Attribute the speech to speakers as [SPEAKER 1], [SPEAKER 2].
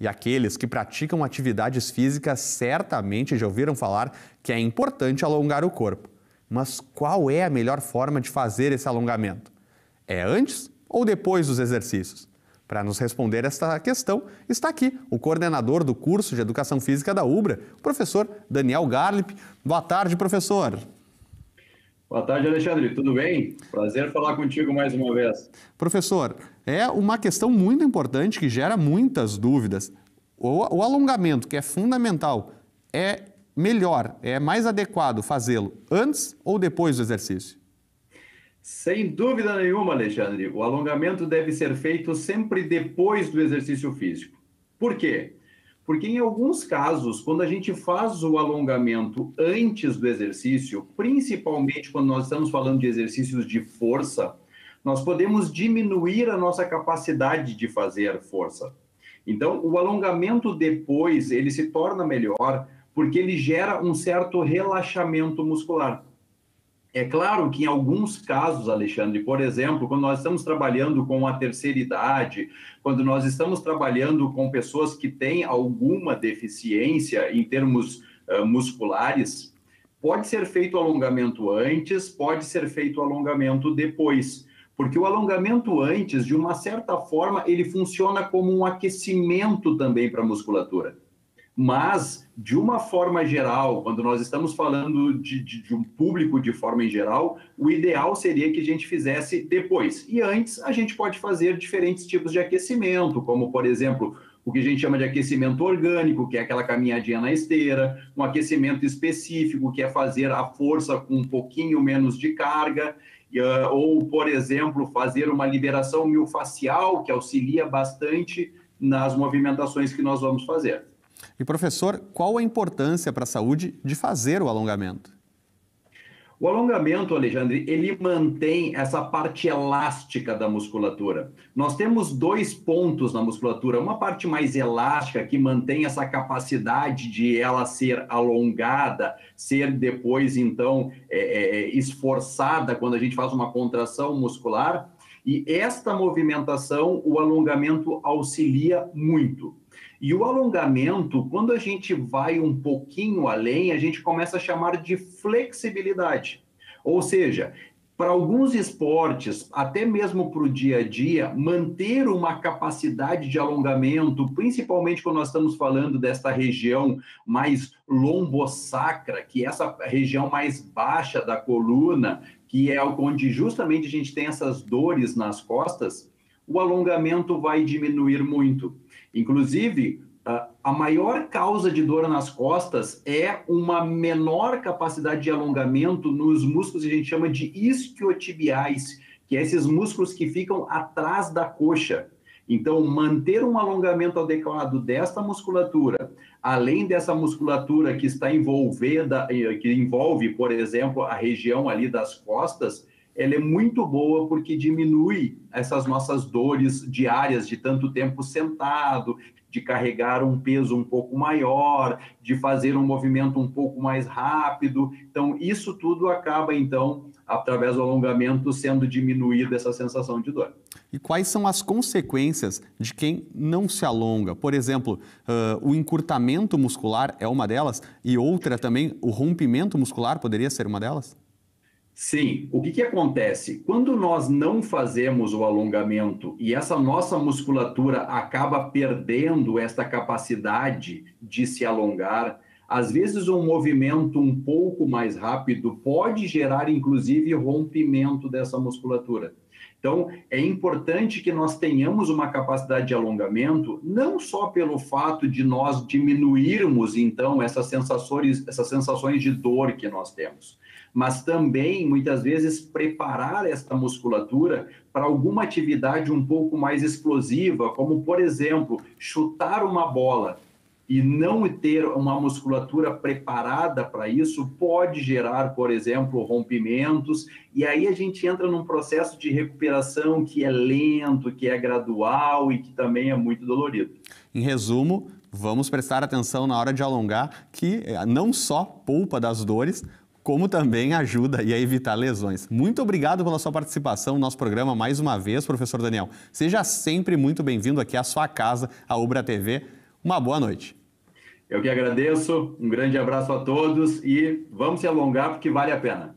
[SPEAKER 1] E aqueles que praticam atividades físicas certamente já ouviram falar que é importante alongar o corpo. Mas qual é a melhor forma de fazer esse alongamento? É antes ou depois dos exercícios? Para nos responder esta questão, está aqui o coordenador do curso de Educação Física da UBRA, o professor Daniel Garlip. Boa tarde, professor.
[SPEAKER 2] Boa tarde, Alexandre. Tudo bem? Prazer falar contigo mais uma vez.
[SPEAKER 1] Professor, é uma questão muito importante que gera muitas dúvidas. O alongamento, que é fundamental, é melhor, é mais adequado fazê-lo antes ou depois do exercício?
[SPEAKER 2] Sem dúvida nenhuma, Alexandre. O alongamento deve ser feito sempre depois do exercício físico. Por quê? Porque em alguns casos, quando a gente faz o alongamento antes do exercício, principalmente quando nós estamos falando de exercícios de força, nós podemos diminuir a nossa capacidade de fazer força. Então, o alongamento depois, ele se torna melhor porque ele gera um certo relaxamento muscular. É claro que em alguns casos, Alexandre, por exemplo, quando nós estamos trabalhando com a terceira idade, quando nós estamos trabalhando com pessoas que têm alguma deficiência em termos musculares, pode ser feito o alongamento antes, pode ser feito o alongamento depois. Porque o alongamento antes, de uma certa forma, ele funciona como um aquecimento também para a musculatura. Mas, de uma forma geral, quando nós estamos falando de um público de forma em geral, o ideal seria que a gente fizesse depois. E antes, a gente pode fazer diferentes tipos de aquecimento, como, por exemplo, o que a gente chama de aquecimento orgânico, que é aquela caminhadinha na esteira, um aquecimento específico, que é fazer a força com um pouquinho menos de carga, ou, por exemplo, fazer uma liberação miofascial, que auxilia bastante nas movimentações que nós vamos fazer.
[SPEAKER 1] E, professor, qual a importância para a saúde de fazer o alongamento?
[SPEAKER 2] O alongamento, Alexandre, ele mantém essa parte elástica da musculatura. Nós temos dois pontos na musculatura, uma parte mais elástica, que mantém essa capacidade de ela ser alongada, ser depois, então, esforçada quando a gente faz uma contração muscular. E esta movimentação, o alongamento auxilia muito. E o alongamento, quando a gente vai um pouquinho além, a gente começa a chamar de flexibilidade. Ou seja, para alguns esportes, até mesmo para o dia a dia, manter uma capacidade de alongamento, principalmente quando nós estamos falando desta região mais lombosacra, que é essa região mais baixa da coluna, que é onde justamente a gente tem essas dores nas costas, o alongamento vai diminuir muito. Inclusive, a maior causa de dor nas costas é uma menor capacidade de alongamento nos músculos que a gente chama de isquiotibiais, que é esses músculos que ficam atrás da coxa. Então, manter um alongamento adequado desta musculatura, além dessa musculatura que está envolvida, que envolve, por exemplo, a região ali das costas, ela é muito boa porque diminui essas nossas dores diárias de tanto tempo sentado, de carregar um peso um pouco maior, de fazer um movimento um pouco mais rápido. Então, isso tudo acaba, então, através do alongamento, sendo diminuída essa sensação de dor.
[SPEAKER 1] E quais são as consequências de quem não se alonga? Por exemplo, o encurtamento muscular é uma delas e outra também, o rompimento muscular poderia ser uma delas?
[SPEAKER 2] Sim, o que acontece? Quando nós não fazemos o alongamento e essa nossa musculatura acaba perdendo essa capacidade de se alongar, às vezes um movimento um pouco mais rápido pode gerar, inclusive, rompimento dessa musculatura. Então, é importante que nós tenhamos uma capacidade de alongamento, não só pelo fato de nós diminuirmos, então, essas sensações de dor que nós temos, mas também, muitas vezes, preparar essa musculatura para alguma atividade um pouco mais explosiva, como, por exemplo, chutar uma bola e não ter uma musculatura preparada para isso, pode gerar, por exemplo, rompimentos, e aí a gente entra num processo de recuperação que é lento, que é gradual e que também é muito dolorido.
[SPEAKER 1] Em resumo, vamos prestar atenção na hora de alongar, que não só poupa das dores, como também ajuda a evitar lesões. Muito obrigado pela sua participação no nosso programa mais uma vez, professor Daniel. Seja sempre muito bem-vindo aqui à sua casa, a UBRA TV. Uma boa noite.
[SPEAKER 2] Eu que agradeço, um grande abraço a todos e vamos se alongar porque vale a pena.